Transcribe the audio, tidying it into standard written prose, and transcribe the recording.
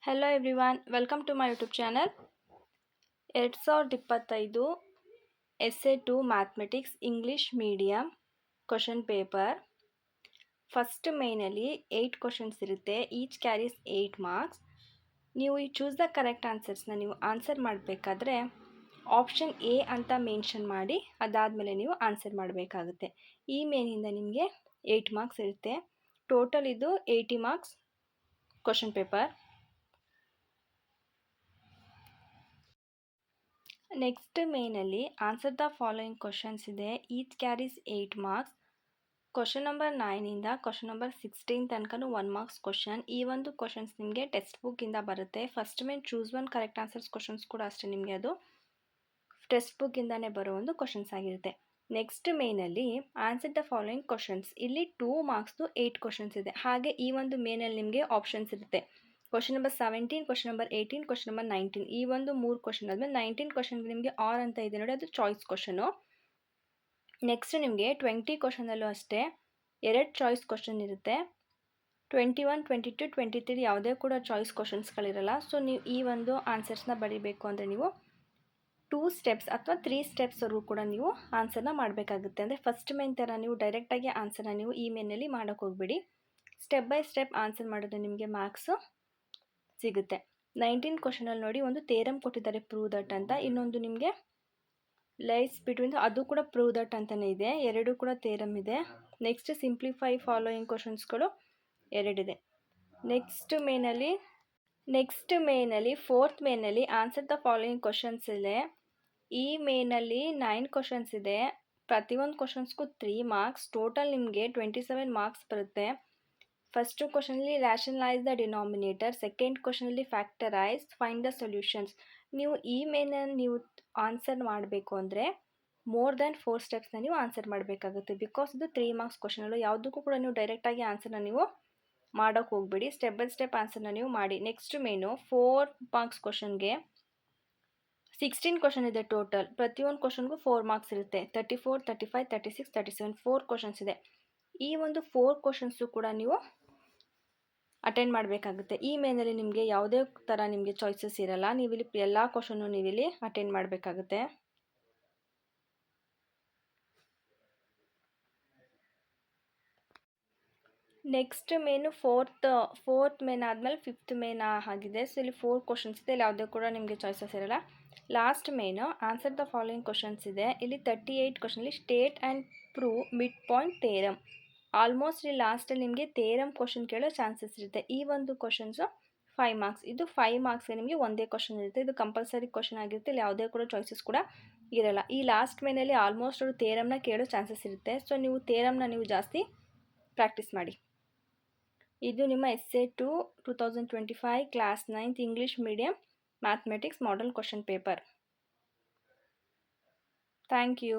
Hello everyone, welcome to my YouTube channel. 2025 Essay 2 Mathematics English Medium Question Paper. First mainly 8 questions ಇರುತ್ತೆ. Each carries 8 marks. ನೀವು ಈ choose the correct ಆನ್ಸರ್ಸ್ನ ನೀವು answer ಮಾಡಬೇಕಾದ್ರೆ option A ಅಂತ mention ಮಾಡಿ ಅದಾದಮೇಲೆ ನೀವು ಆನ್ಸರ್ ಮಾಡಬೇಕಾಗುತ್ತೆ. ಈ ಮೇನಿಂದ ನಿಮಗೆ 8 ಮಾರ್ಕ್ಸ್ ಇರುತ್ತೆ. ಟೋಟಲ್ ಇದು 80 ಮಾರ್ಕ್ಸ್ ಕ್ವಶನ್ ಪೇಪರ್. ನೆಕ್ಸ್ಟ್ ಮೇನಲ್ಲಿ ಆನ್ಸರ್ ದ ಫಾಲೋಯಿಂಗ್ ಕ್ವಶನ್ಸ್ ಇದೆ. Each carries 8 marks. Question number 9ಇಂದ ಕ್ವಶನ್ ನಂಬರ್ 16 ತನಕನೂ 1 ಮಾರ್ಕ್ಸ್ ಕ್ವಶನ್. ಈ ಒಂದು ಕ್ವಶನ್ಸ್ ನಿಮಗೆ ಟೆಕ್ಸ್ಟ್ ಬುಕ್ಕಿಂದ ಬರುತ್ತೆ. First main choose one correct answers questions ಕೂಡ ಅಷ್ಟೇ, ನಿಮಗೆ ಅದು ಟೆಕ್ಸ್ಟ್ ಬುಕ್ಕಿಂದಾನೇ ಬರೋ ಒಂದು ಕ್ವಶನ್ಸ್ ಆಗಿರುತ್ತೆ. ನೆಕ್ಸ್ಟ್ ಮೇನಲ್ಲಿ ಆನ್ಸರ್ ದ ಫಾಲೋಯಿಂಗ್ ಕ್ವಶನ್ಸ್. ಇಲ್ಲಿ 2 ಮಾರ್ಕ್ಸ್ದು 8 ಕ್ವಶನ್ಸ್ ಇದೆ. ಹಾಗೆ ಈ ಒಂದು ಮೇನಲ್ಲಿ ನಿಮಗೆ ಆಪ್ಷನ್ಸ್ ಇರುತ್ತೆ. Question number 17, question number 18, question number 19. ಈ ಒಂದು 3 ಕ್ವಶನ್ ಆದಮೇಲೆ 19 ಕ್ವಶನ್ಗೆ ನಿಮಗೆ ಆರ್ ಅಂತ ಇದೆ ನೋಡಿ, ಅದು ಚಾಯ್ಸ್ ಕ್ವಶನು. ನೆಕ್ಸ್ಟ್ ನಿಮಗೆ 20 ಕ್ವಶನಲ್ಲೂ ಅಷ್ಟೇ 2 ಚಾಯ್ಸ್ ಕ್ವಶನ್ ಇರುತ್ತೆ. 21, 22, 23 ಯಾವುದೇ ಕೂಡ ಚಾಯ್ಸ್ ಕ್ವಶನ್ಸ್ಗಳಿರಲ್ಲ. ಸೊ ನೀವು ಈ ಒಂದು ಆನ್ಸರ್ಸ್ನ ಬರೀಬೇಕು ಅಂದರೆ ನೀವು 2 ಸ್ಟೆಪ್ಸ್ ಅಥವಾ 3 ಸ್ಟೆಪ್ಸ್ವರೆಗೂ ಕೂಡ ನೀವು ಆನ್ಸರ್ನ ಮಾಡಬೇಕಾಗುತ್ತೆ. ಅಂದರೆ ಫಸ್ಟ್ ಮೇನ್ ಥರ ನೀವು ಡೈರೆಕ್ಟಾಗಿ ಆನ್ಸರ್ನ ನೀವು ಈ ಮೇನಲ್ಲಿ ಮಾಡೋಕ್ಕೆ ಹೋಗ್ಬೇಡಿ. ಸ್ಟೆಪ್ ಬೈ ಸ್ಟೆಪ್ ಆನ್ಸರ್ ಮಾಡಿದ್ರೆ ನಿಮಗೆ ಮಾರ್ಕ್ಸು ಸಿಗುತ್ತೆ. 19 ಕ್ವಶನಲ್ಲಿ ನೋಡಿ ಒಂದು ಥೇರಮ್ ಕೊಟ್ಟಿದ್ದಾರೆ, ಪ್ರೂವ್ ದಟ್ ಅಂತ. ಇನ್ನೊಂದು ನಿಮಗೆ ಲೈಸ್ ಬಿಟ್ವೀನ್, ಅದು ಕೂಡ ಪ್ರೂವ್ ದಟ್ ಅಂತಲೇ ಇದೆ. ಎರಡು ಕೂಡ ಥೇರಮ್ ಇದೆ. ನೆಕ್ಸ್ಟ್ ಸಿಂಪ್ಲಿಫೈ ಫಾಲೋಯಿಂಗ್ ಕ್ವಶನ್ಸ್ಗಳು ಎರಡಿದೆ. ನೆಕ್ಸ್ಟ್ ಮೇನಲ್ಲಿ ಫೋರ್ತ್ ಮೇನಲ್ಲಿ ಆನ್ಸರ್ ದ ಫಾಲೋಯಿಂಗ್ ಕ್ವಶನ್ಸ್ ಇದೆ. ಈ ಮೇನಲ್ಲಿ 9 ಕ್ವಶನ್ಸ್ ಇದೆ. ಪ್ರತಿಯೊಂದು ಕ್ವಶನ್ಸ್ಗೂ 3 ಮಾರ್ಕ್ಸ್. ಟೋಟಲ್ ನಿಮಗೆ 27 ಮಾರ್ಕ್ಸ್ ಬರುತ್ತೆ. ಫಸ್ಟ್ ಕ್ವಶನಲ್ಲಿ ರ್ಯಾಷನಲೈಸ್ ದ ಡಿನಾಮಿನೇಟರ್, ಸೆಕೆಂಡ್ ಕ್ವಶನಲ್ಲಿ ಫ್ಯಾಕ್ಟರೈಸ್, ಫೈಂಡ್ ದ ಸೊಲ್ಯೂಷನ್ಸ್. ನೀವು ಈ ಮೇನಲ್ಲಿ ನೀವು ಆನ್ಸರ್ ಮಾಡಬೇಕು ಅಂದರೆ ಮೋರ್ ದ್ಯಾನ್ 4 ಸ್ಟೆಪ್ಸ್ನ ನೀವು ಆನ್ಸರ್ ಮಾಡಬೇಕಾಗುತ್ತೆ. ಬಿಕಾಸ್ ಇದು 3 ಮಾರ್ಕ್ಸ್ ಕ್ವಶನಲ್ಲೂ ಯಾವುದಕ್ಕೂ ಕೂಡ ನೀವು ಡೈರೆಕ್ಟಾಗಿ ಆನ್ಸರ್ನ ನೀವು ಮಾಡೋಕ್ಕೆ ಹೋಗಬೇಡಿ. ಸ್ಟೆಪ್ ಬೈ ಸ್ಟೆಪ್ ಆನ್ಸರ್ನ ನೀವು ಮಾಡಿ. ನೆಕ್ಸ್ಟ್ ಮೇನು 4 ಮಾರ್ಕ್ಸ್ ಕ್ವಶನ್ಗೆ 16 ಕ್ವಶನ್ ಇದೆ ಟೋಟಲ್. ಪ್ರತಿಯೊಂದು ಕ್ವಶನ್ಗೂ 4 ಮಾರ್ಕ್ಸ್ ಇರುತ್ತೆ. 34, 35, 36, 37 4 ಕ್ವಶನ್ಸ್ ಇದೆ. ಈ ಒಂದು 4 ಕ್ವಶನ್ಸು ಕೂಡ ನೀವು ಅಟೆಂಡ್ ಮಾಡಬೇಕಾಗುತ್ತೆ. ಈ ಮೇನಲ್ಲಿ ನಿಮಗೆ ಯಾವುದೇ ಥರ ನಿಮಗೆ ಚಾಯ್ಸಸ್ ಇರಲ್ಲ. ನೀವಿಲ್ಲಿ ಎಲ್ಲ ಕ್ವಶನ್ನು ನೀವಿಲ್ಲಿ ಅಟೆಂಡ್ ಮಾಡಬೇಕಾಗುತ್ತೆ. ನೆಕ್ಸ್ಟ್ ಮೇನು ಫೋರ್ತ್ ಮೇನ್ ಆದಮೇಲೆ 5th ಮೇನ್ ಆಗಿದೆ. ಸೊ ಇಲ್ಲಿ 4 ಕ್ವಶನ್ಸ್ ಇದೆ. ಇಲ್ಲಿ ಯಾವುದೇ ಕೂಡ ನಿಮಗೆ ಚಾಯ್ಸಸ್ ಇರಲ್ಲ. Last main answer the following questions ಇದೆ. ಇಲ್ಲಿ 38 ಕ್ವಶನಲ್ಲಿ state and prove midpoint theorem. Almost ಇಲ್ಲಿ ಲಾಸ್ಟಲ್ಲಿ ನಿಮಗೆ ಥೇರಮ್ ಕ್ವಶನ್ ಕೇಳೋ ಚಾನ್ಸಸ್ ಇರುತ್ತೆ. ಈ ಒಂದು ಕ್ವಶನ್ಸು 5 ಮಾರ್ಕ್ಸ್. ಇದು 5 ಮಾರ್ಕ್ಸ್ಗೆ ನಿಮಗೆ ಒಂದೇ ಕ್ವಶನ್ ಇರುತ್ತೆ. ಇದು ಕಂಪಲ್ಸರಿ ಕ್ವಶನ್ ಆಗಿರುತ್ತೆ. ಇಲ್ಲಿ ಯಾವುದೇ ಕೂಡ ಚಾಯ್ಸಸ್ ಕೂಡ ಇರಲ್ಲ. ಈ ಲಾಸ್ಟ್ ಮೇನಲ್ಲಿ ಆಲ್ಮೋಸ್ಟ್ ಅವರು ಥೇರಮ್ನ ಕೇಳೋ ಚಾನ್ಸಸ್ ಇರುತ್ತೆ. ಸೊ ನೀವು ಥೇರಮ್ನ ನೀವು ಜಾಸ್ತಿ ಪ್ರಾಕ್ಟೀಸ್ ಮಾಡಿ. ಇದು ನಿಮ್ಮ Essay 2 2025 class 9th English medium mathematics model question paper. Thank you.